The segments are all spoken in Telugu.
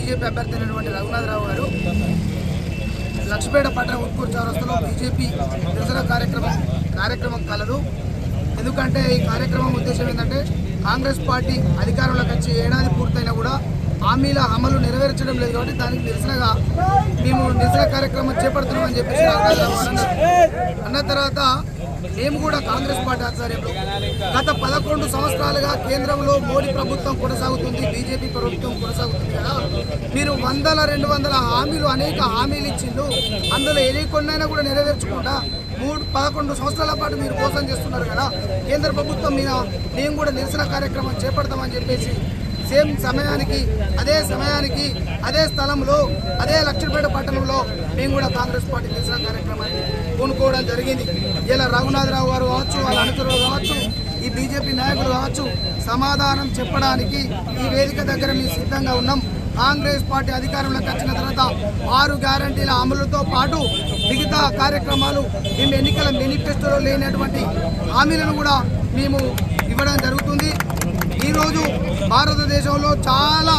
బీజేపీ అభ్యర్థి అయినటువంటి రఘునాథరావు గారు లక్ష్మీపేట పట్టణ ఉట్కూరు చౌరస్తాలో బీజేపీ నిరసన కార్యక్రమం కలదు. ఎందుకంటే ఈ కార్యక్రమం ఉద్దేశం ఏంటంటే కాంగ్రెస్ పార్టీ అధికారంలోకి వచ్చి ఏడాది పూర్తయినా కూడా హామీల అమలు నెరవేర్చడం లేదు కాబట్టి దానికి నిరసనగా మేము నిరసన కార్యక్రమం చేపడుతున్నామని చెప్పేసి అన్న తర్వాత మేము కూడా కాంగ్రెస్ పార్టీ ఆధ్వర్యంలో గత 11 సంవత్సరాలుగా కేంద్రంలో మోడీ ప్రభుత్వం కొనసాగుతుంది, బీజేపీ ప్రభుత్వం కొనసాగుతుంది కదా. మీరు 100-200 హామీలు అనేక హామీలు ఇచ్చిండు, అందులో ఏ కొన్నైనా కూడా నెరవేర్చకుండా 11 సంవత్సరాల పాటు మీరు మోసం చేస్తున్నారు కదా. కేంద్ర ప్రభుత్వం మీద మేము కూడా నిరసన కార్యక్రమం చేపడతామని చెప్పేసి సేమ్ సమయానికి అదే స్థలంలో అదే లక్ష్మీపేట పట్టణంలో మేము కూడా కాంగ్రెస్ పార్టీ నిరసన కార్యక్రమాన్ని పూనుకోవడం జరిగింది. ఇలా రఘునాథరావు గారు కావచ్చు, వాళ్ళ అనుచరులు కావచ్చు, ఈ బీజేపీ నాయకులు కావచ్చు, సమాధానం చెప్పడానికి ఈ వేదిక దగ్గర మేము సిద్ధంగా ఉన్నాం. కాంగ్రెస్ పార్టీ అధికారంలోకి వచ్చిన తర్వాత 6 గ్యారంటీల అమలుతో పాటు మిగతా కార్యక్రమాలు మేము ఎన్నికల మేనిఫెస్టోలో లేనటువంటి హామీలను కూడా మేము ఇవ్వడం జరుగుతుంది. ఈరోజు భారతదేశంలో చాలా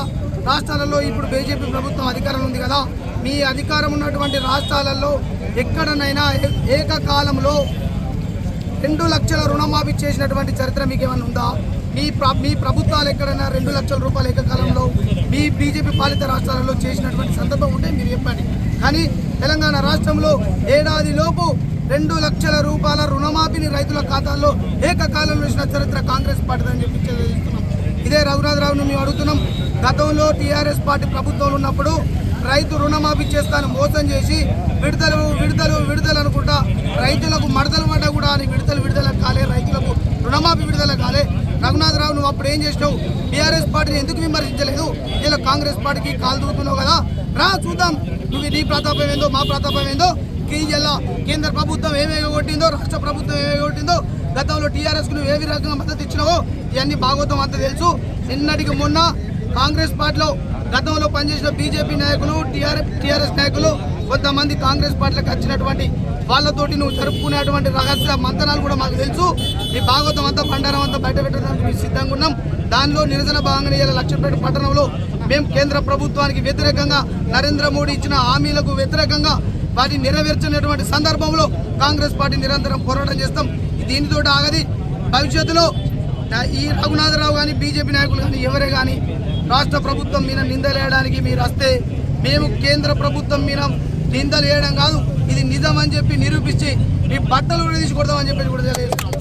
రాష్ట్రాలలో ఇప్పుడు బీజేపీ ప్రభుత్వం అధికారం ఉంది కదా. మీ అధికారం ఉన్నటువంటి రాష్ట్రాలలో ఎక్కడనైనా ఏకకాలంలో 2 లక్షల రుణమాఫీ చేసినటువంటి చరిత్ర మీకు ఏమైనా ఉందా? మీ ప్రభుత్వాలు ఎక్కడైనా 2 లక్షల రూపాయలు ఏకకాలంలో మీ బీజేపీ పాలిత రాష్ట్రాలలో చేసినటువంటి సందర్భం ఉంటే మీరు చెప్పండి. కానీ తెలంగాణ రాష్ట్రంలో ఏడాదిలోపు 2 లక్షల రూపాయల రుణమాఫీని రైతుల ఖాతాల్లో ఏకకాలంలో ఇచ్చిన చరిత్ర కాంగ్రెస్ పార్టీ అని చెప్పి తెలియజేస్తున్నాం. ఇదే రఘునాథరావును మేము అడుగుతున్నాం. గతంలో టీఆర్ఎస్ పార్టీ ప్రభుత్వంలో ఉన్నప్పుడు రైతు రుణమాఫీ చేస్తాను మోసం చేసి విడుదల అనుకుంటా రైతులకు మడతలు పడ్డ కూడా విడుదల కాలే, రైతులకు రుణమాఫీ విడుదల కాలే. రఘునాథరావు నువ్వు అప్పుడు ఏం చేసినావు? టీఆర్ఎస్ పార్టీని ఎందుకు విమర్శించలేదు? ఇలా కాంగ్రెస్ పార్టీకి కాలు దూకుతున్నావు కదా. రా చూద్దాం నువ్వు నీ ప్రతాపం ఏందో మా ప్రతాపం ఏందో. జిల్లా కేంద్ర ప్రభుత్వం ఏమేమి కొట్టిందో, రాష్ట్ర ప్రభుత్వం ఏమేమి కొట్టిందో, గతంలో టీఆర్ఎస్కు నువ్వు ఏ రకంగా మద్దతు ఇచ్చినావో ఇవన్నీ భాగవతం అంతా తెలుసు. నిన్నటికి మొన్న కాంగ్రెస్ పార్టీలో గతంలో పనిచేసిన బీజేపీ నాయకులు, టీఆర్ఎస్ నాయకులు, కొంతమంది కాంగ్రెస్ పార్టీలకు వచ్చినటువంటి వాళ్ళతోటి నువ్వు జరుపుకునేటువంటి రహస్య మంతనాలు కూడా మాకు తెలుసు. ఈ భాగవతం అంతా బండారం అంతా బయట పెట్టడానికి మేము సిద్ధంగా ఉన్నాం. దానిలో నిరసన భాగంగా ఇలా లక్ష్మీపేట పట్టణంలో మేము కేంద్ర ప్రభుత్వానికి వ్యతిరేకంగా, నరేంద్ర మోడీ ఇచ్చిన హామీలకు వ్యతిరేకంగా వాటిని నెరవేర్చినటువంటి సందర్భంలో కాంగ్రెస్ పార్టీ నిరంతరం పోరాటం చేస్తాం. దీనితో ఆగది. భవిష్యత్తులో ఈ రఘునాథరావు కానీ, బీజేపీ నాయకులు కానీ, ఎవరే కానీ రాష్ట్ర ప్రభుత్వం మీద నిందలేయడానికి మీరు వస్తే మేము కేంద్ర ప్రభుత్వం మీద నిందలు వేయడం కాదు, ఇది నిజం అని చెప్పి నిరూపించి మీ బట్టలు కూడా తీసుకొడదామని చెప్పి కూడా తెలియజేస్తున్నాం.